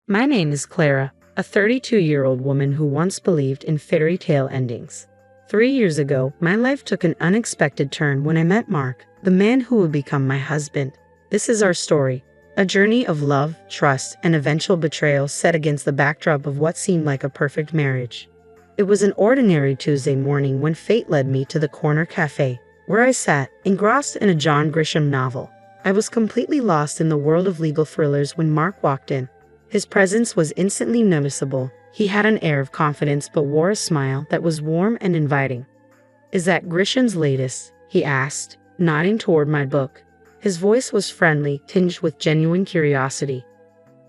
My name is Clara, a 32-year-old woman who once believed in fairy tale endings. 3 years ago, my life took an unexpected turn when I met Mark, the man who would become my husband. This is our story, a journey of love, trust, and eventual betrayal set against the backdrop of what seemed like a perfect marriage. It was an ordinary Tuesday morning when fate led me to the corner cafe, where I sat, engrossed in a John Grisham novel. I was completely lost in the world of legal thrillers when Mark walked in. His presence was instantly noticeable. He had an air of confidence but wore a smile that was warm and inviting. "Is that Grisham's latest?" he asked, nodding toward my book. His voice was friendly, tinged with genuine curiosity.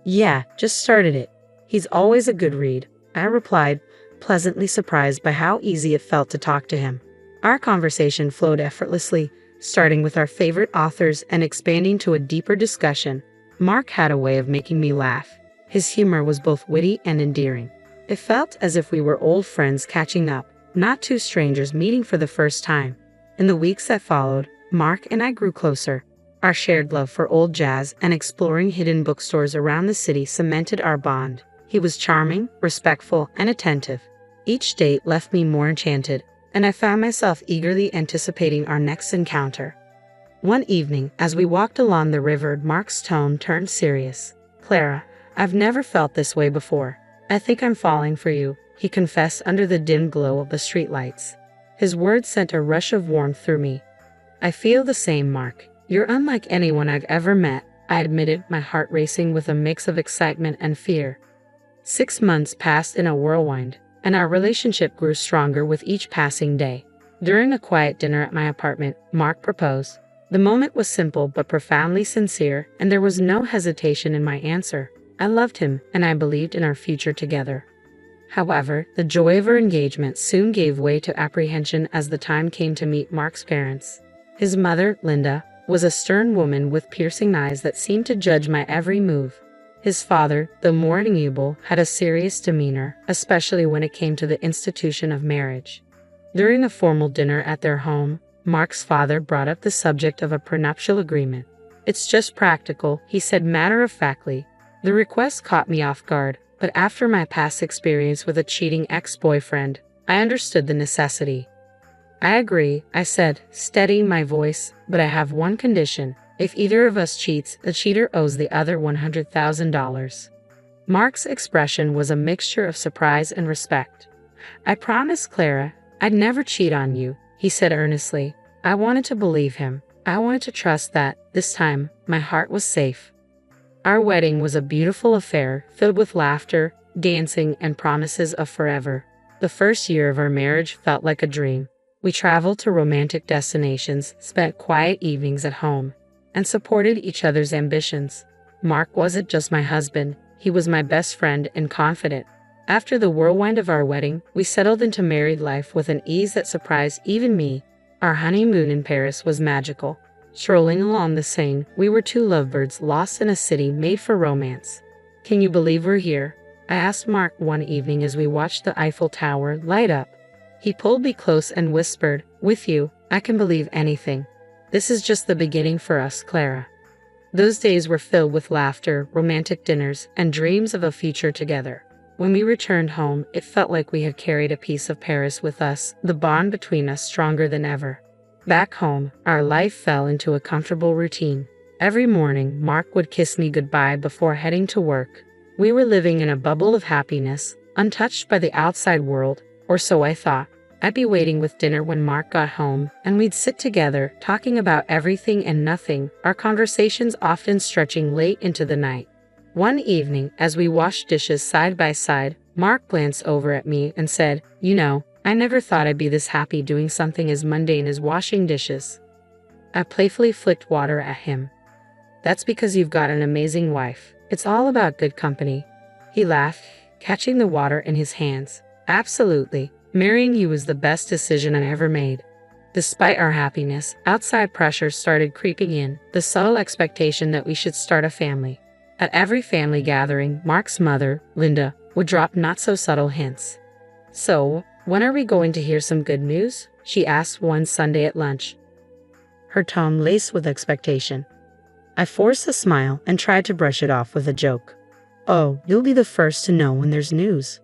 "Yeah, just started it. He's always a good read," I replied, pleasantly surprised by how easy it felt to talk to him. Our conversation flowed effortlessly, starting with our favorite authors and expanding to a deeper discussion. Mark had a way of making me laugh. His humor was both witty and endearing. It felt as if we were old friends catching up, not two strangers meeting for the first time. In the weeks that followed, Mark and I grew closer. Our shared love for old jazz and exploring hidden bookstores around the city cemented our bond. He was charming, respectful, and attentive. Each date left me more enchanted, and I found myself eagerly anticipating our next encounter. One evening, as we walked along the river, Mark's tone turned serious. "Clara, I've never felt this way before. I think I'm falling for you," he confessed under the dim glow of the streetlights. His words sent a rush of warmth through me. "I feel the same, Mark. You're unlike anyone I've ever met," I admitted, my heart racing with a mix of excitement and fear. 6 months passed in a whirlwind, and our relationship grew stronger with each passing day. During a quiet dinner at my apartment, Mark proposed. The moment was simple but profoundly sincere, and there was no hesitation in my answer. I loved him, and I believed in our future together. However, the joy of our engagement soon gave way to apprehension as the time came to meet Mark's parents. His mother, Linda, was a stern woman with piercing eyes that seemed to judge my every move. His father, though more amiable, had a serious demeanor, especially when it came to the institution of marriage. During a formal dinner at their home, Mark's father brought up the subject of a prenuptial agreement. "It's just practical," he said matter-of-factly. The request caught me off guard, but after my past experience with a cheating ex-boyfriend, I understood the necessity. "I agree," I said, steadying my voice, "but I have one condition. If either of us cheats, the cheater owes the other $100,000. Mark's expression was a mixture of surprise and respect. "I promised Clara I'd never cheat on you," he said earnestly. I wanted to believe him. I wanted to trust that, this time, my heart was safe. Our wedding was a beautiful affair, filled with laughter, dancing, and promises of forever. The first year of our marriage felt like a dream. We traveled to romantic destinations, spent quiet evenings at home, and supported each other's ambitions. Mark wasn't just my husband, he was my best friend and confidant. After the whirlwind of our wedding, we settled into married life with an ease that surprised even me. Our honeymoon in Paris was magical. Strolling along the Seine, we were two lovebirds lost in a city made for romance. "Can you believe we're here?" I asked Mark one evening as we watched the Eiffel Tower light up. He pulled me close and whispered, "With you, I can believe anything. This is just the beginning for us, Clara." Those days were filled with laughter, romantic dinners, and dreams of a future together. When we returned home, it felt like we had carried a piece of Paris with us, the bond between us stronger than ever. Back home, our life fell into a comfortable routine. Every morning, Mark would kiss me goodbye before heading to work. We were living in a bubble of happiness, untouched by the outside world, or so I thought. I'd be waiting with dinner when Mark got home, and we'd sit together, talking about everything and nothing, our conversations often stretching late into the night. One evening, as we washed dishes side by side, Mark glanced over at me and said, "You know, I never thought I'd be this happy doing something as mundane as washing dishes." I playfully flicked water at him. "That's because you've got an amazing wife. It's all about good company." He laughed, catching the water in his hands. "Absolutely. Marrying you was the best decision I ever made." Despite our happiness, outside pressure started creeping in, the subtle expectation that we should start a family. At every family gathering, Mark's mother, Linda, would drop not-so-subtle hints. "So, when are we going to hear some good news?" she asked one Sunday at lunch, her tone laced with expectation. I forced a smile and tried to brush it off with a joke. Oh, you'll be the first to know when there's news.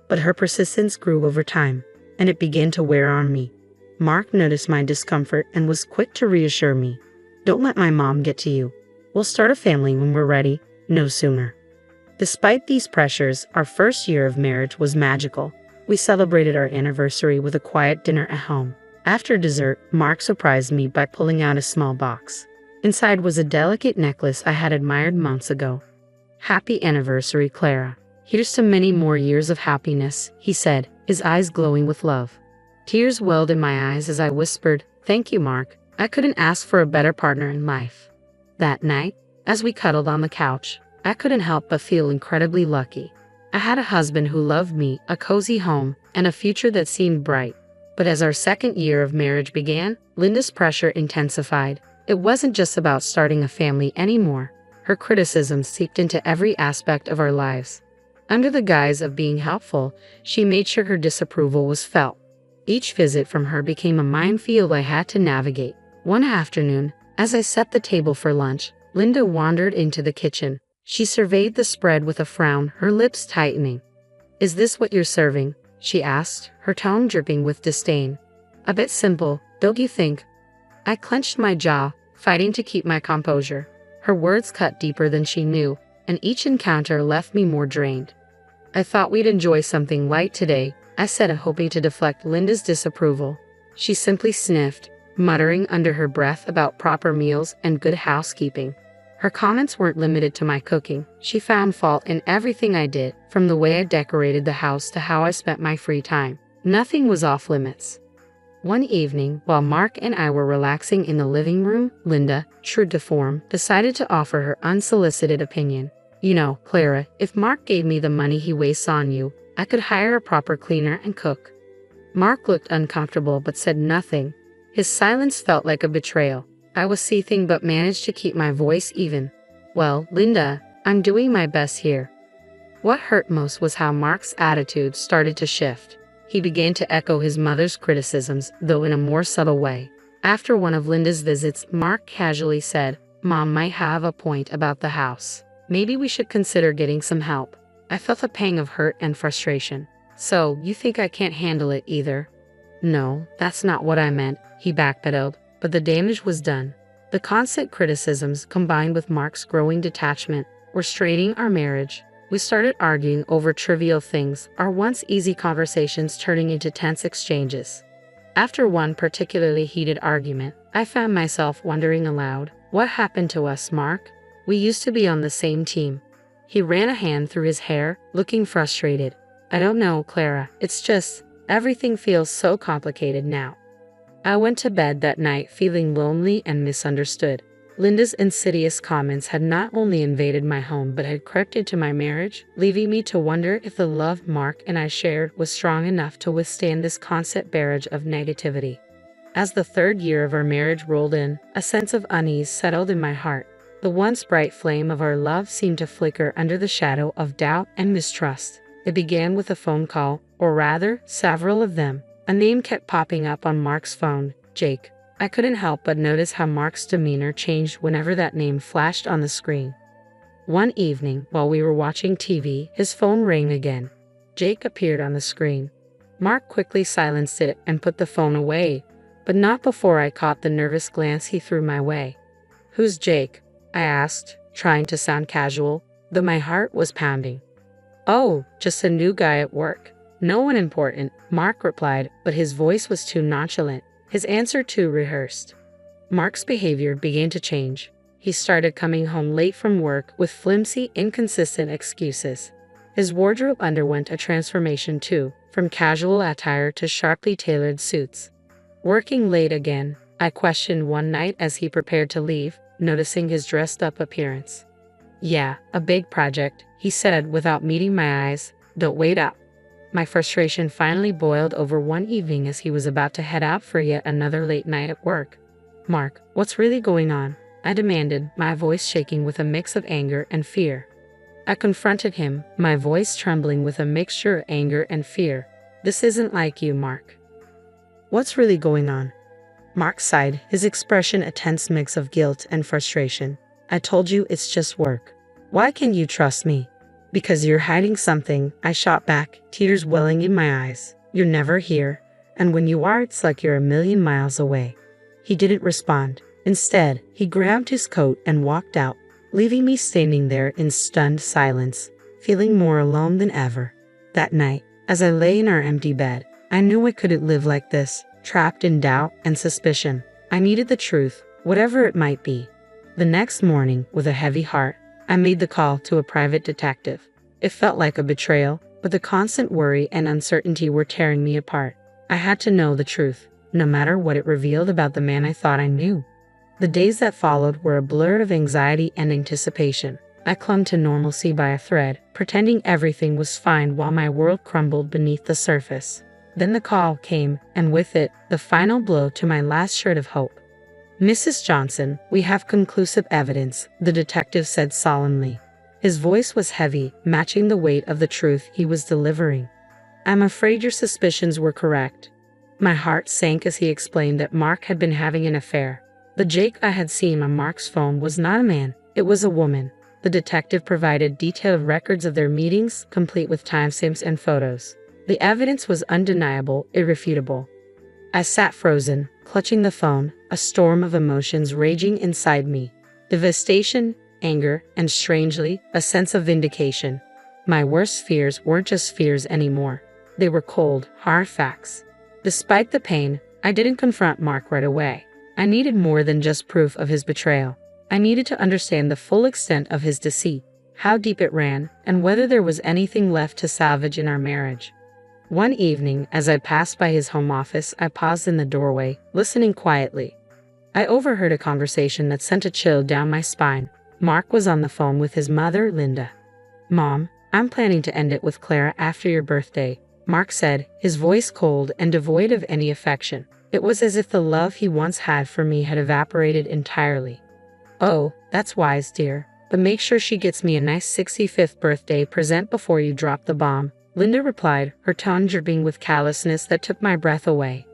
But her persistence grew over time, and it began to wear on me. Mark noticed my discomfort and was quick to reassure me. Don't let my mom get to you. We'll start a family when we're ready, no sooner. Despite these pressures, our first year of marriage was magical. We celebrated our anniversary with a quiet dinner at home. After dessert, Mark surprised me by pulling out a small box. Inside was a delicate necklace I had admired months ago. Happy anniversary, Clara. Here's to many more years of happiness, he said, his eyes glowing with love. Tears welled in my eyes as I whispered, "Thank you, Mark. I couldn't ask for a better partner in life." That night, as we cuddled on the couch, I couldn't help but feel incredibly lucky. I had a husband who loved me, a cozy home, and a future that seemed bright. But as our second year of marriage began, Linda's pressure intensified. It wasn't just about starting a family anymore. Her criticisms seeped into every aspect of our lives. Under the guise of being helpful, she made sure her disapproval was felt. Each visit from her became a minefield I had to navigate. One afternoon, as I set the table for lunch, Linda wandered into the kitchen. She surveyed the spread with a frown, her lips tightening. "Is this what you're serving?" she asked, her tone dripping with disdain. "A bit simple, don't you think?" I clenched my jaw, fighting to keep my composure. Her words cut deeper than she knew, and each encounter left me more drained. "I thought we'd enjoy something light today," I said, hoping to deflect Linda's disapproval. She simply sniffed, muttering under her breath about proper meals and good housekeeping. Her comments weren't limited to my cooking. She found fault in everything I did, from the way I decorated the house to how I spent my free time. Nothing was off limits. One evening, while Mark and I were relaxing in the living room, Linda, true to form, decided to offer her unsolicited opinion. "You know, Clara, if Mark gave me the money he wastes on you, I could hire a proper cleaner and cook." Mark looked uncomfortable but said nothing. His silence felt like a betrayal. I was seething but managed to keep my voice even. "Well, Linda, I'm doing my best here." What hurt most was how Mark's attitude started to shift. He began to echo his mother's criticisms, though in a more subtle way. After one of Linda's visits, Mark casually said, "Mom might have a point about the house. Maybe we should consider getting some help." I felt a pang of hurt and frustration. "So, you think I can't handle it either?" "No, that's not what I meant," he backpedaled, but the damage was done. The constant criticisms, combined with Mark's growing detachment, were straining our marriage. We started arguing over trivial things, our once easy conversations turning into tense exchanges. After one particularly heated argument, I found myself wondering aloud, "What happened to us, Mark? We used to be on the same team." He ran a hand through his hair, looking frustrated. "I don't know, Clara. It's just, everything feels so complicated now." I went to bed that night feeling lonely and misunderstood. Linda's insidious comments had not only invaded my home but had crept into my marriage, leaving me to wonder if the love Mark and I shared was strong enough to withstand this constant barrage of negativity. As the third year of our marriage rolled in, a sense of unease settled in my heart. The once bright flame of our love seemed to flicker under the shadow of doubt and mistrust. It began with a phone call, or rather, several of them. A name kept popping up on Mark's phone, Jake. I couldn't help but notice how Mark's demeanor changed whenever that name flashed on the screen. One evening, while we were watching TV, his phone rang again. Jake appeared on the screen. Mark quickly silenced it and put the phone away, but not before I caught the nervous glance he threw my way. "Who's Jake?" I asked, trying to sound casual, though my heart was pounding. "Oh, just a new guy at work. No one important," Mark replied, but his voice was too nonchalant, his answer too rehearsed. Mark's behavior began to change. He started coming home late from work with flimsy, inconsistent excuses. His wardrobe underwent a transformation too, from casual attire to sharply tailored suits. Working late again, I questioned one night as he prepared to leave, noticing his dressed-up appearance. "Yeah, a big project," he said without meeting my eyes. "Don't wait up." My frustration finally boiled over one evening as he was about to head out for yet another late night at work. "Mark, what's really going on?" I demanded, my voice shaking with a mix of anger and fear. I confronted him, my voice trembling with a mixture of anger and fear. "This isn't like you, Mark." "What's really going on?" Mark sighed, his expression a tense mix of guilt and frustration. "I told you it's just work. Why can't you trust me?" Because you're hiding something, I shot back, tears welling in my eyes. You're never here, and when you are, it's like you're a million miles away. He didn't respond. Instead, he grabbed his coat and walked out, leaving me standing there in stunned silence, feeling more alone than ever. That night, as I lay in our empty bed, I knew I couldn't live like this, trapped in doubt and suspicion. I needed the truth, whatever it might be. The next morning, with a heavy heart, I made the call to a private detective. It felt like a betrayal, but the constant worry and uncertainty were tearing me apart. I had to know the truth, no matter what it revealed about the man I thought I knew. The days that followed were a blur of anxiety and anticipation. I clung to normalcy by a thread, pretending everything was fine while my world crumbled beneath the surface. Then the call came, and with it, the final blow to my last shred of hope. "Mrs. Johnson, we have conclusive evidence," the detective said solemnly. His voice was heavy, matching the weight of the truth he was delivering. "I'm afraid your suspicions were correct." My heart sank as he explained that Mark had been having an affair. The Jake I had seen on Mark's phone was not a man, it was a woman. The detective provided detailed records of their meetings, complete with timestamps and photos. The evidence was undeniable, irrefutable. I sat frozen, clutching the phone, a storm of emotions raging inside me. Devastation, anger, and strangely, a sense of vindication. My worst fears weren't just fears anymore. They were cold, hard facts. Despite the pain, I didn't confront Mark right away. I needed more than just proof of his betrayal. I needed to understand the full extent of his deceit, how deep it ran, and whether there was anything left to salvage in our marriage. One evening, as I passed by his home office, I paused in the doorway, listening quietly. I overheard a conversation that sent a chill down my spine. Mark was on the phone with his mother, Linda. "Mom, I'm planning to end it with Clara after your birthday," Mark said, his voice cold and devoid of any affection. It was as if the love he once had for me had evaporated entirely. "Oh, that's wise, dear. But make sure she gets me a nice 65th birthday present before you drop the bomb," Linda replied, her tone dripping with callousness that took my breath away.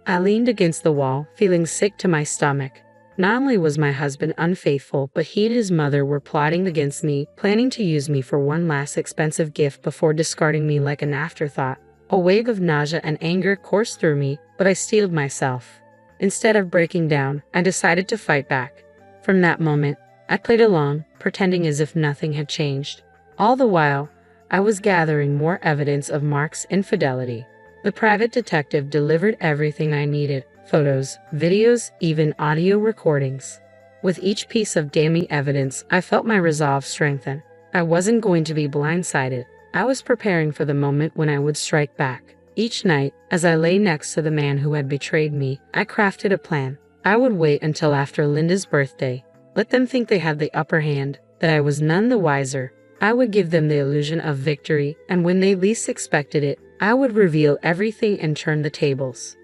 I leaned against the wall, feeling sick to my stomach. Not only was my husband unfaithful, but he and his mother were plotting against me, planning to use me for one last expensive gift before discarding me like an afterthought. A wave of nausea and anger coursed through me, but I steeled myself. Instead of breaking down, I decided to fight back. From that moment, I played along, pretending as if nothing had changed. All the while, I was gathering more evidence of Mark's infidelity. The private detective delivered everything I needed: photos, videos, even audio recordings. With each piece of damning evidence, I felt my resolve strengthen. I wasn't going to be blindsided. I was preparing for the moment when I would strike back. Each night, as I lay next to the man who had betrayed me, I crafted a plan. I would wait until after Linda's birthday. Let them think they had the upper hand, that I was none the wiser. I would give them the illusion of victory, and when they least expected it, I would reveal everything and turn the tables.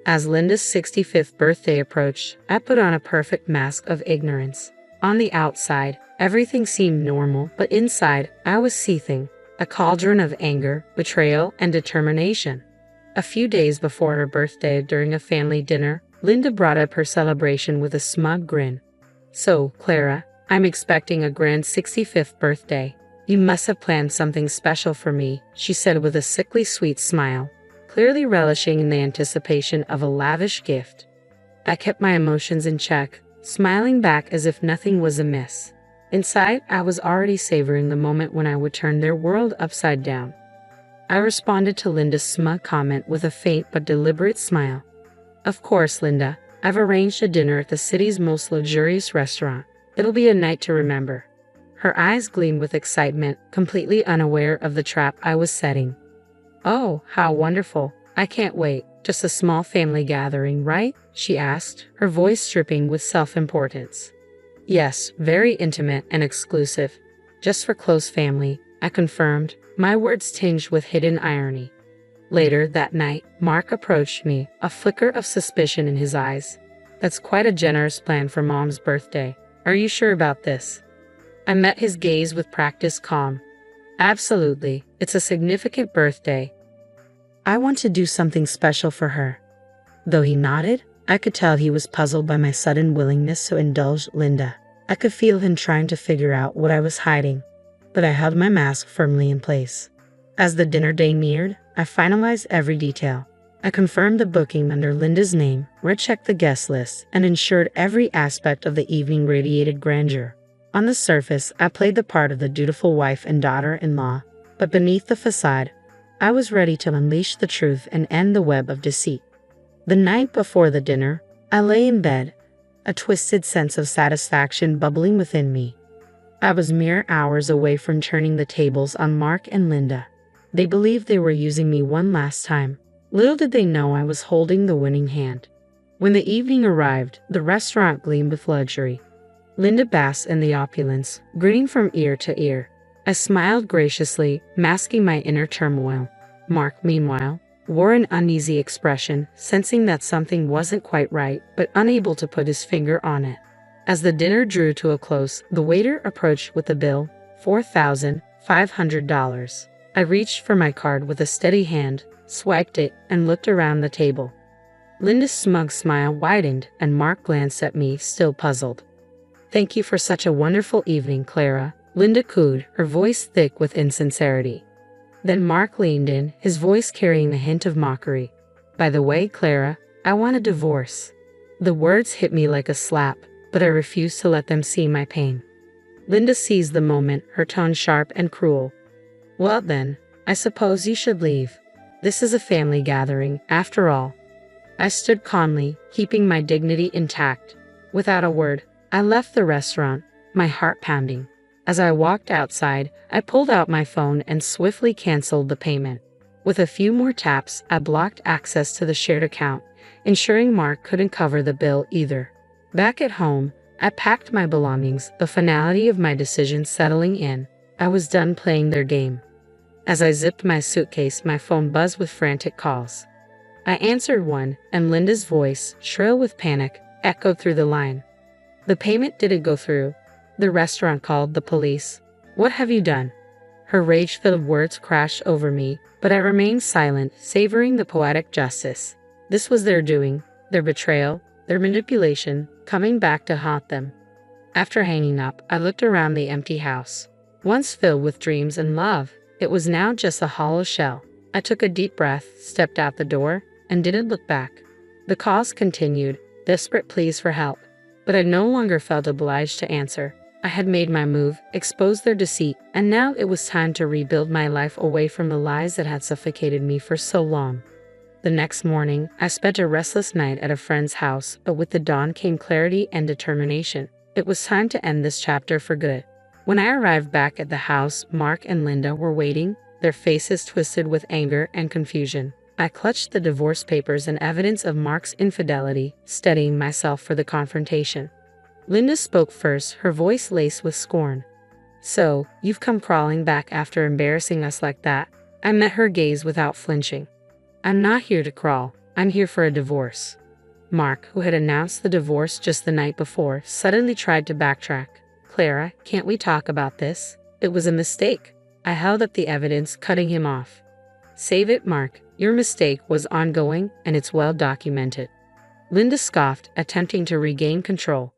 As Linda's 65th birthday approached, I put on a perfect mask of ignorance. On the outside, everything seemed normal, but inside, I was seething. A cauldron of anger, betrayal, and determination. A few days before her birthday, during a family dinner, Linda brought up her celebration with a smug grin. "So, Clara, I'm expecting a grand 65th birthday. You must have planned something special for me," she said with a sickly sweet smile, clearly relishing in the anticipation of a lavish gift. I kept my emotions in check, smiling back as if nothing was amiss. Inside, I was already savoring the moment when I would turn their world upside down. I responded to Linda's smug comment with a faint but deliberate smile. "Of course, Linda. I've arranged a dinner at the city's most luxurious restaurant. It'll be a night to remember." Her eyes gleamed with excitement, completely unaware of the trap I was setting. "Oh, how wonderful. I can't wait. Just a small family gathering, right?" she asked, her voice dripping with self-importance. "Yes, very intimate and exclusive. Just for close family," I confirmed, my words tinged with hidden irony. Later that night, Mark approached me, a flicker of suspicion in his eyes. "That's quite a generous plan for Mom's birthday. Are you sure about this?" I met his gaze with practiced calm. "Absolutely. It's a significant birthday. I want to do something special for her." Though he nodded, I could tell he was puzzled by my sudden willingness to indulge Linda. I could feel him trying to figure out what I was hiding. but I held my mask firmly in place. As the dinner day neared, I finalized every detail. I confirmed the booking under Linda's name, rechecked the guest list, and ensured every aspect of the evening radiated grandeur. On the surface, I played the part of the dutiful wife and daughter-in-law, but beneath the facade, I was ready to unleash the truth and end the web of deceit. The night before the dinner, I lay in bed, a twisted sense of satisfaction bubbling within me. I was mere hours away from turning the tables on Mark and Linda. They believed they were using me one last time. Little did they know I was holding the winning hand. When the evening arrived, the restaurant gleamed with luxury. Linda basked in the opulence, grinning from ear to ear. I smiled graciously, masking my inner turmoil. Mark, meanwhile, wore an uneasy expression, sensing that something wasn't quite right, but unable to put his finger on it. As the dinner drew to a close, the waiter approached with the bill, $4,500. I reached for my card with a steady hand, swiped it, and looked around the table. Linda's smug smile widened, and Mark glanced at me, still puzzled. "Thank you for such a wonderful evening, Clara," Linda cooed, her voice thick with insincerity. Then Mark leaned in, his voice carrying a hint of mockery. "By the way, Clara, I want a divorce." The words hit me like a slap, but I refused to let them see my pain. Linda seized the moment, her tone sharp and cruel. "Well then, I suppose you should leave. This is a family gathering, after all." I stood calmly, keeping my dignity intact. Without a word, I left the restaurant, my heart pounding. As I walked outside, I pulled out my phone and swiftly canceled the payment. With a few more taps, I blocked access to the shared account, ensuring Mark couldn't cover the bill either. Back at home, I packed my belongings, the finality of my decision settling in. I was done playing their game. As I zipped my suitcase, my phone buzzed with frantic calls. I answered one, and Linda's voice, shrill with panic, echoed through the line. "The payment didn't go through. The restaurant called the police. What have you done?" Her rage-filled words crashed over me, but I remained silent, savoring the poetic justice. This was their doing, their betrayal, their manipulation, coming back to haunt them. After hanging up, I looked around the empty house. Once filled with dreams and love, it was now just a hollow shell. I took a deep breath, stepped out the door, and didn't look back. The calls continued, desperate pleas for help, but I no longer felt obliged to answer. I had made my move, exposed their deceit, and now it was time to rebuild my life away from the lies that had suffocated me for so long. The next morning, I spent a restless night at a friend's house, but with the dawn came clarity and determination. It was time to end this chapter for good. When I arrived back at the house, Mark and Linda were waiting, their faces twisted with anger and confusion. I clutched the divorce papers and evidence of Mark's infidelity, steadying myself for the confrontation. Linda spoke first, her voice laced with scorn. "So, you've come crawling back after embarrassing us like that?" I met her gaze without flinching. "I'm not here to crawl. I'm here for a divorce." Mark, who had announced the divorce just the night before, suddenly tried to backtrack. "Clara, can't we talk about this? It was a mistake." I held up the evidence, cutting him off. "Save it, Mark. Your mistake was ongoing, and it's well documented." Linda scoffed, attempting to regain control.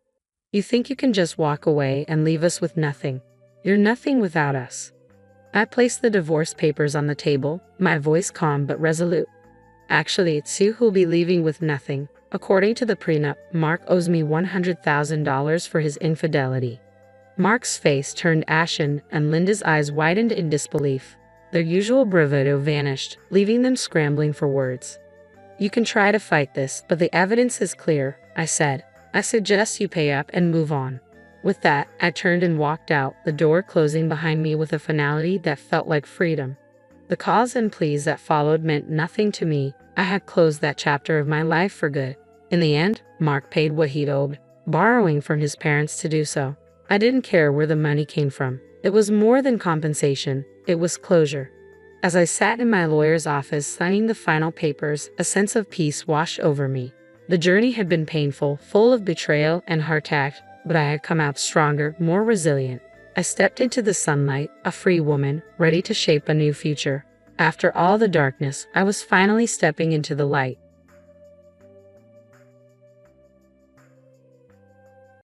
"You think you can just walk away and leave us with nothing? You're nothing without us." I placed the divorce papers on the table, my voice calm but resolute. "Actually, it's you who'll be leaving with nothing. According to the prenup, Mark owes me $100,000 for his infidelity." Mark's face turned ashen, and Linda's eyes widened in disbelief. Their usual bravado vanished, leaving them scrambling for words. "You can try to fight this, but the evidence is clear," I said. "I suggest you pay up and move on." With that, I turned and walked out, the door closing behind me with a finality that felt like freedom. The calls and pleas that followed meant nothing to me. I had closed that chapter of my life for good. In the end, Mark paid what he'd owed, borrowing from his parents to do so. I didn't care where the money came from. It was more than compensation. It was closure. As I sat in my lawyer's office signing the final papers, a sense of peace washed over me. The journey had been painful, full of betrayal and heartache, but I had come out stronger, more resilient. I stepped into the sunlight, a free woman, ready to shape a new future. After all the darkness, I was finally stepping into the light.